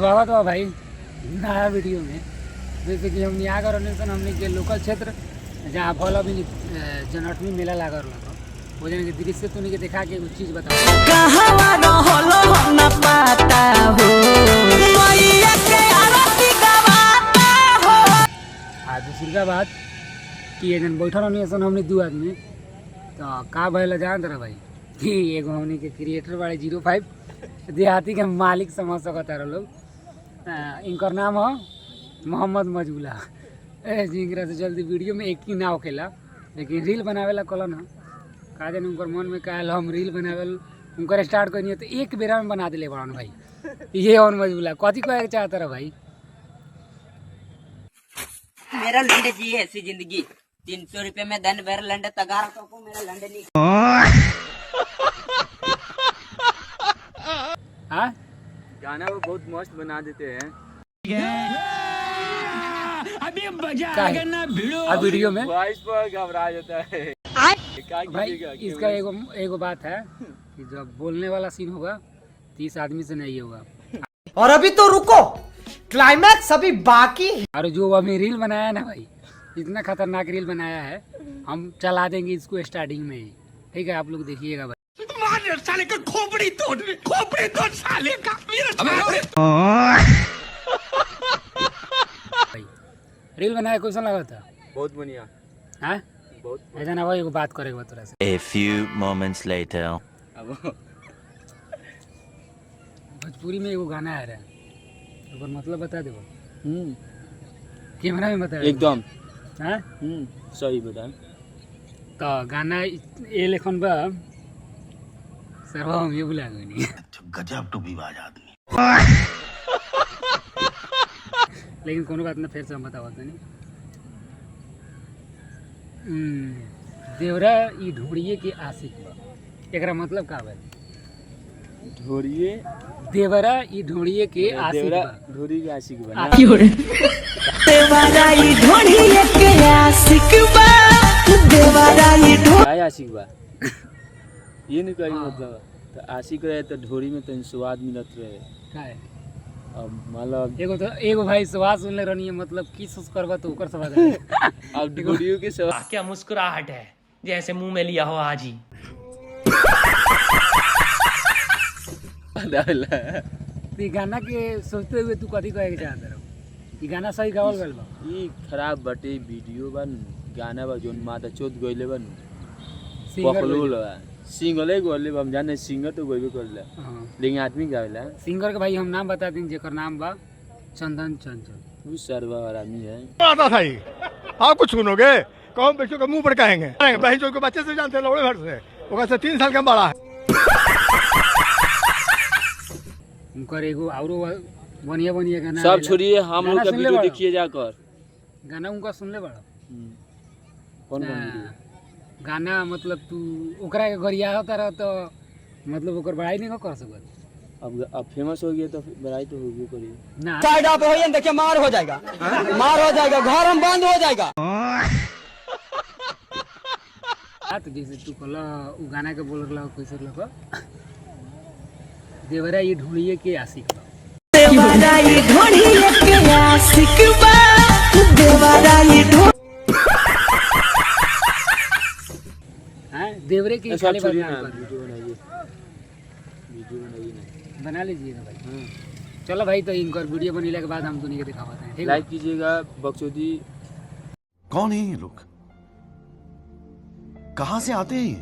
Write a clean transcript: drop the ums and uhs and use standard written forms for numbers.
स्वागत हुआ भाई नया वीडियो में। जैसे कि हमने आगर हमने के लोकल क्षेत्र जहाँ फल अभी जन्माष्टमी मेला लगा रहा वो जन के दृश्य तो नहीं देखा के कुछ चीज़ बताओ। दूसरी का बात कि जन बैठल रहनी सन हमने 2 आदमी तो का भैया जान रहा भाई कि एगो हमने के क्रिएटर वाले 05 देहाती के मालिक समझ सकता रह लोग। इनकर नाम है मोहम्मद मजबूला। जिनकरा से जल्दी वीडियो में एक ही ना होखेला लेकिन रील बनावेला कलन है का जाने उनकर मन में कहल हम रील बनावेल उनकर स्टार्ट करनी है तो एक बेरा में बना दिले बड़न भाई। ये और मजबूला कथी कहे चाहता रहा भाई। मेरा लंड जी ऐसी जिंदगी 300 रुपए में दिन भर लंड तगार को मेरा लंड नहीं। हाँ गाना वो बहुत मस्त बना देते हैं। अभी वीडियो में वॉइस पर घबरा जाता है भाई। इसका एगो बात है कि जब बोलने वाला सीन होगा 30 आदमी से नहीं होगा। और अभी तो रुको क्लाइमैक्स अभी बाकी है। और जो अभी रील बनाया है ना भाई इतना खतरनाक रील बनाया है हम चला देंगे इसको स्टार्टिंग में ही। ठीक है आप लोग देखिएगा भाई। साले का खोपड़ी तोड़ साले का भाई रील बनाया कैसा लगा था। बहुत बढ़िया हाँ बहुत ऐसा ना भाई एगो बात करेगा तोरा से। A few moments later. अब भोजपुरी में एगो गाना आ रहा है ओकर मतलब बता देबो। कैमरा में बता एकदम हाँ सही बता। तो गाना ए लेखन बा सरवा हम ये बुला गनी गजब टू विवाद आदमी। लेकिन कोनो बात ना फिर से हम बतावत नहीं। देवरा ई ढूंढिए के आशिक बा एकरा मतलब का बा। ढोरिए देवरा ई ढूंढिए के आशिक देवरा बा। ढोरी के आशिक बना। देवारा ई ढोढ़िए के आशिक बा। देवारा ई काय आशिक बा ये नहीं कही मतलब तो आशिक रहे तो ढोरी में तो स्वाद मिलत रहे। का है अब मतलब एगो भाई सवाल सुनले रहनी है मतलब की सोच करबा तो ओकर सवाल है। अब ढोरियों के स्वाद क्या मुस्कुराहट है जैसे मुंह में लिया हो आज ही। ये गाना के सोचते हुए तू कथी कहे के चाहत रहो। ये गाना सही गावल गइल बा। ये खराब बटे वीडियो बन गाना बा जोन माता चोत गइले बन सिंगर पखलूल बा सिंगले गोले हम जाने सिंगर तो गोइबे करले हाँ। लेकिन आदमी गावेला सिंगर के भाई हम नाम बता दें जेकर नाम बा चंदन चंचल। वो सर्वा और आदमी है। आता था ही आप कुछ सुनोगे कौन बच्चों के मुंह पर कहेंगे बहन के बच्चे से जानते हैं लौड़े भर से वो से 3 साल का बड़ा है। उनकर एगो औरो बढ़िया बढ़िया गाना सब छोड़िए हम लोग का वीडियो देखिए जाकर। गाना उनका सुन ले बड़ा कौन वीडियो गाना मतलब तू ओकरा के गरिया होता रह तो मतलब ओकर बड़ाई नहीं कर सकत। अब फेमस हो गया तो बड़ाई तो होगी करिए ना साइड आप होइए देखिए मार हो जाएगा घर हम बंद हो जाएगा। तो जैसे तू कहला उ गाना के बोल रहा कैसे लगा देवरा ये ढूंढिए के आशिक बा। देवारा ई ढोढ़िए के आशिक बा। देवारा ई हाँ देवरे की सब खाली छोड़िए बदनाम ना कर वीडियो बनाइए ना बना लीजिए ना भाई। चलो भाई तो इनकर वीडियो बनेला के बाद हम दुनिया के दिखाते हैं। ठीक है लाइक कीजिएगा। बक्सोदी कौन है ये लोग कहाँ से आते हैं ये?